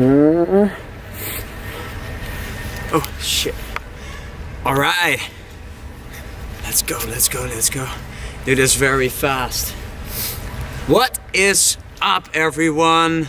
Oh shit. Alright. Let's go. Do this very fast. What is up, everyone?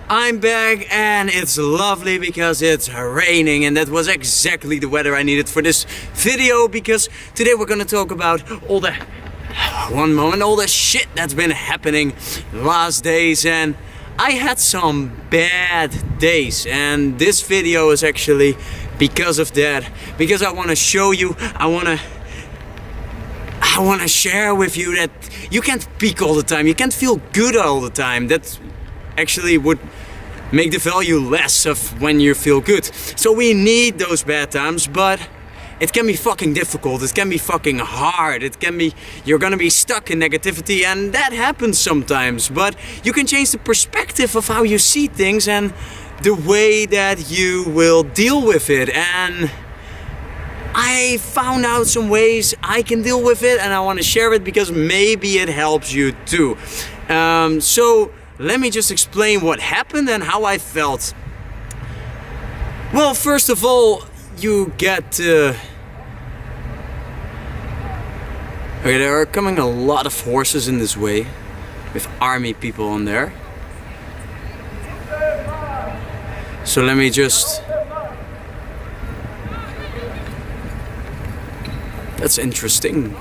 I'm back and it's lovely because it's raining, and that was exactly the weather I needed for this video, because today we're gonna talk about all the shit that's been happening last days. And I had some bad days, and this video is actually because of that, because I want to show you, I want to share with you that you can't peak all the time, you can't feel good all the time. That actually would make the value less of when you feel good. So we need those bad times, but it can be fucking difficult, it can be fucking hard, it can be, you're gonna be stuck in negativity, and that happens sometimes. But you can change the perspective of how you see things and the way that you will deal with it. And I found out some ways I can deal with it, and I want to share it because maybe it helps you too. So let me just explain what happened and how I felt. Well, first of all, you get okay, there are coming a lot of horses in this way with army people on there. So let me just, that's interesting.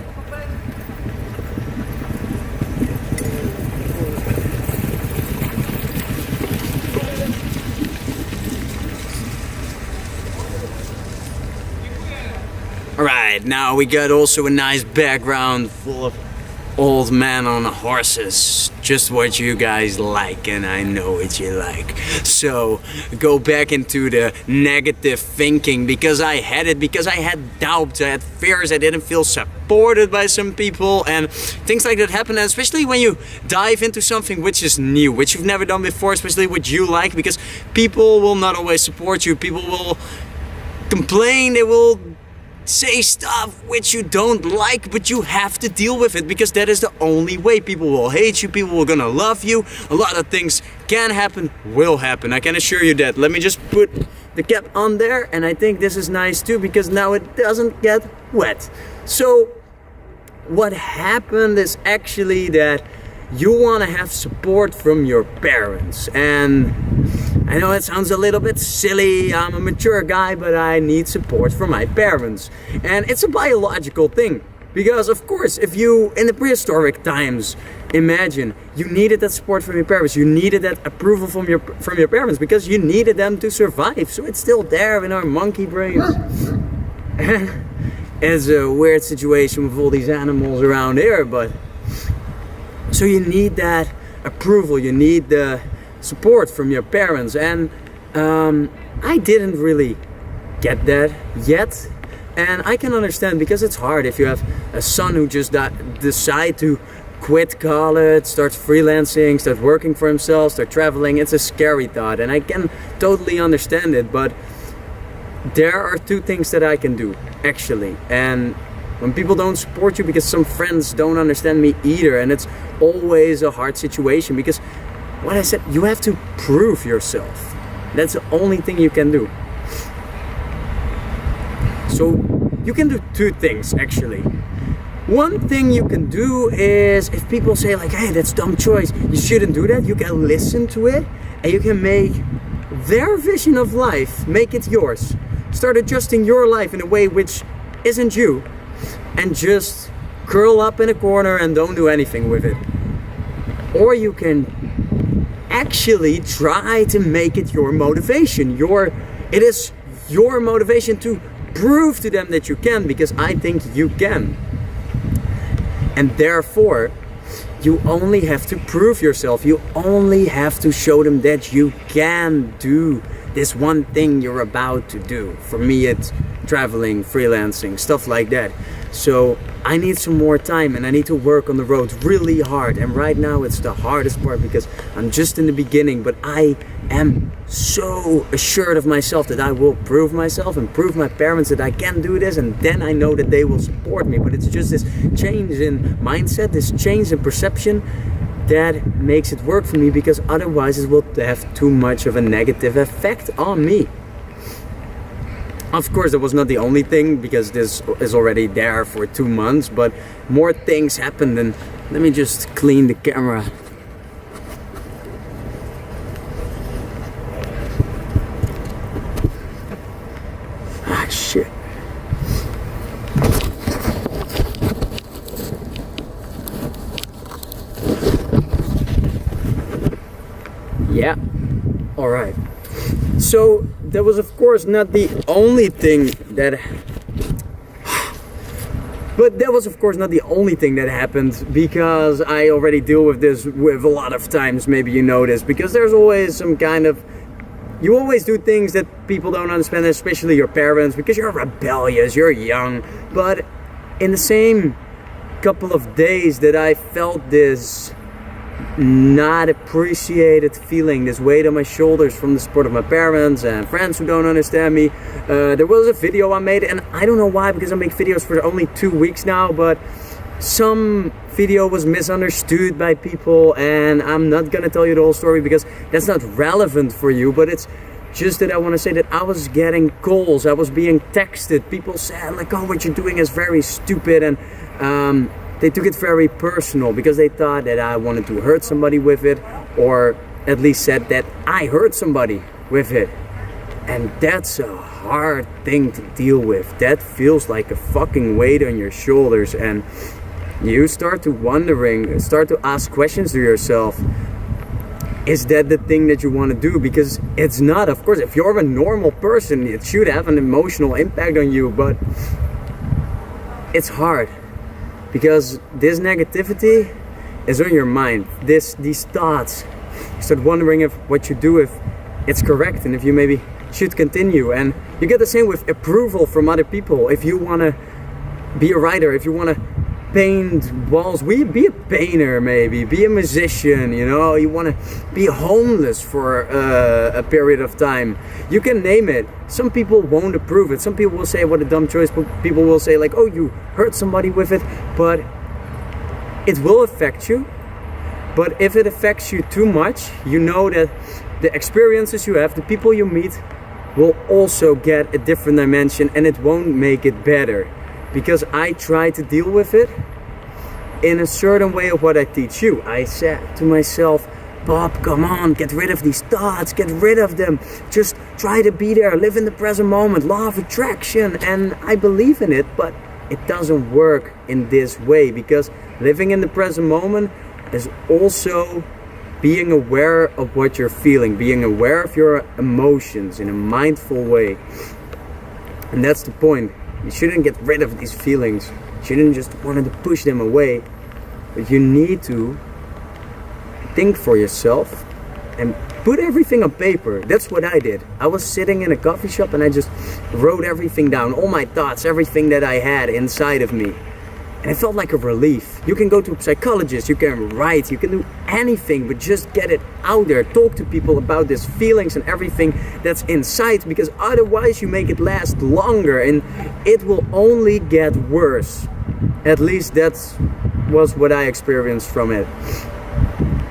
Alright, now we got also a nice background full of old men on horses. Just what you guys like, and I know what you like. So go back into the negative thinking, because I had it, because I had doubts, I had fears, I didn't feel supported by some people, and things like that happen. And especially when you dive into something which is new, which you've never done before, especially what you like, because people will not always support you, people will complain, they will say stuff which you don't like, but you have to deal with it, because that is the only way. People will hate you, people are gonna love you. A lot of things can happen, will happen, I can assure you that. Let me just put the cap on there, and I think this is nice too, because now it doesn't get wet. So what happened is actually that you want to have support from your parents. And I know it sounds a little bit silly, I'm a mature guy, but I need support from my parents. And it's a biological thing, because of course, if you, in the prehistoric times, imagine, you needed that support from your parents, you needed that approval from your parents, because you needed them to survive. So it's still there in our monkey brains. It's a weird situation with all these animals around here, but so you need that approval, you need the support from your parents. And I didn't really get that yet, and I can understand, because it's hard if you have a son who just decide to quit college, start freelancing, start working for himself, start traveling. It's a scary thought, and I can totally understand it. But there are two things that I can do actually. And when people don't support you, because some friends don't understand me either, and it's always a hard situation, because what I said, you have to prove yourself. That's the only thing you can do. So you can do two things actually. One thing you can do is, if people say like, hey, that's a dumb choice, you shouldn't do that, you can listen to it, and you can make their vision of life, make it yours. Start adjusting your life in a way which isn't you, and just curl up in a corner and don't do anything with it. Or you can actually try to make it your motivation. It is your motivation to prove to them that you can, because I think you can. And therefore, you only have to prove yourself. You only have to show them that you can do this one thing you're about to do. For me, it's traveling, freelancing, stuff like that. So I need some more time, and I need to work on the road really hard. And right now it's the hardest part, because I'm just in the beginning, but I am so assured of myself that I will prove myself and prove my parents that I can do this, and then I know that they will support me. But it's just this change in mindset, this change in perception that makes it work for me, because otherwise it will have too much of a negative effect on me. Of course, that was not the only thing, because this is already there for 2 months, but more things happened. And let me just clean the camera. Ah, shit. Yeah, all right. So that was of course not the only thing that, but that was of course not the only thing that happened, because I already deal with this with a lot of times. Maybe you know this, because there's always some kind of, you always do things that people don't understand, especially your parents, because you're rebellious, you're young. But in the same couple of days that I felt this not appreciated feeling, this weight on my shoulders from the support of my parents and friends who don't understand me, there was a video I made, and I don't know why, because I make videos for only 2 weeks now, but some video was misunderstood by people, and I'm not gonna tell you the whole story because that's not relevant for you. But it's just that I want to say that I was getting calls, I was being texted, people said like, oh, what you're doing is very stupid, and they took it very personal, because they thought that I wanted to hurt somebody with it, or at least said that I hurt somebody with it. And that's a hard thing to deal with. That feels like a fucking weight on your shoulders, and you start to start to ask questions to yourself. Is that the thing that you want to do? Because it's not. Of course, if you're a normal person, it should have an emotional impact on you, but it's hard. Because this negativity is on your mind. These thoughts. You start wondering if what you do, if it's correct, and if you maybe should continue. And you get the same with approval from other people. If you want to be a writer, if you want to paint walls, be a painter, maybe be a musician, you know, you want to be homeless for a period of time, you can name it. Some people won't approve it. Some people will say what a dumb choice. People will say like, oh, you hurt somebody with it. But it will affect you. But if it affects you too much, you know that the experiences you have, the people you meet, will also get a different dimension, and it won't make it better. Because I try to deal with it in a certain way of what I teach you. I said to myself, Bob, come on, get rid of these thoughts, get rid of them. Just try to be there, live in the present moment, law of attraction. And I believe in it, but it doesn't work in this way, because living in the present moment is also being aware of what you're feeling, being aware of your emotions in a mindful way. And that's the point. You shouldn't get rid of these feelings. You shouldn't just want to push them away. But you need to think for yourself and put everything on paper. That's what I did. I was sitting in a coffee shop and I just wrote everything down. All my thoughts, everything that I had inside of me. And it felt like a relief. You can go to a psychologist, you can write, you can do anything, but just get it out there. Talk to people about these feelings and everything that's inside, because otherwise you make it last longer and it will only get worse. At least that was what I experienced from it.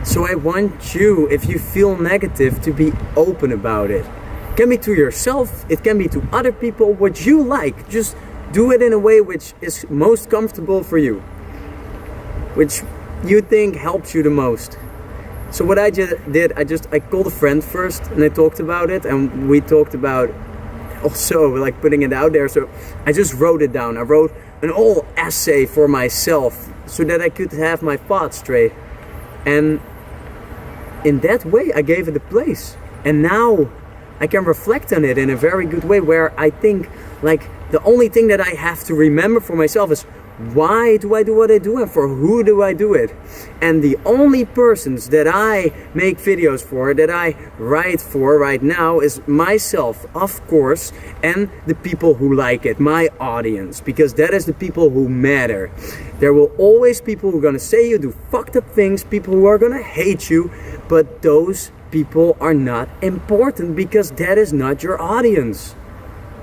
So I want you, if you feel negative, to be open about it. It can be to yourself, it can be to other people, what you like. Just do it in a way which is most comfortable for you, which you think helps you the most. So what I did, I called a friend first and I talked about it, and we talked about also like putting it out there. So I just wrote it down. I wrote an whole essay for myself so that I could have my thoughts straight. And in that way I gave it a place. And now I can reflect on it in a very good way, where I think like the only thing that I have to remember for myself is, why do I do what I do and for who do I do it? And the only persons that I make videos for, that I write for right now, is myself, of course, and the people who like it, my audience, because that is the people who matter. There will always people who are gonna say you do fucked up things, people who are gonna hate you, but those people are not important, because that is not your audience.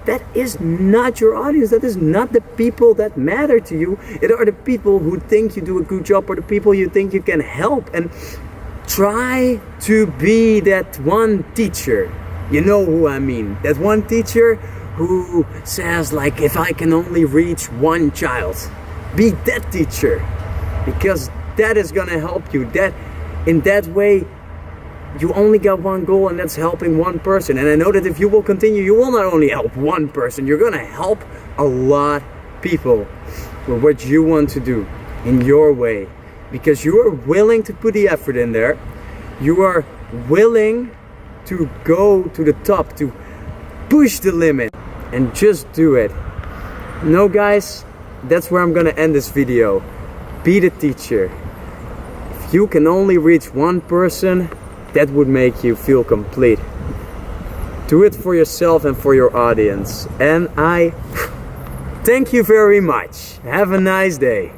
that is not your audience. That is not the people that matter to you. It are the people who think you do a good job, or the people you think you can help. And try to be that one teacher. You know who I mean. That one teacher who says, like, if I can only reach one child. Be that teacher. Because that is gonna help you. That in that way you only got one goal, and that's helping one person. And I know that if you will continue, you will not only help one person, you're gonna help a lot of people with what you want to do in your way. Because you are willing to put the effort in there. You are willing to go to the top, to push the limit, and just do it. No, guys, that's where I'm gonna end this video. Be the teacher. If you can only reach one person, that would make you feel complete. Do it for yourself and for your audience. And I thank you very much. Have a nice day.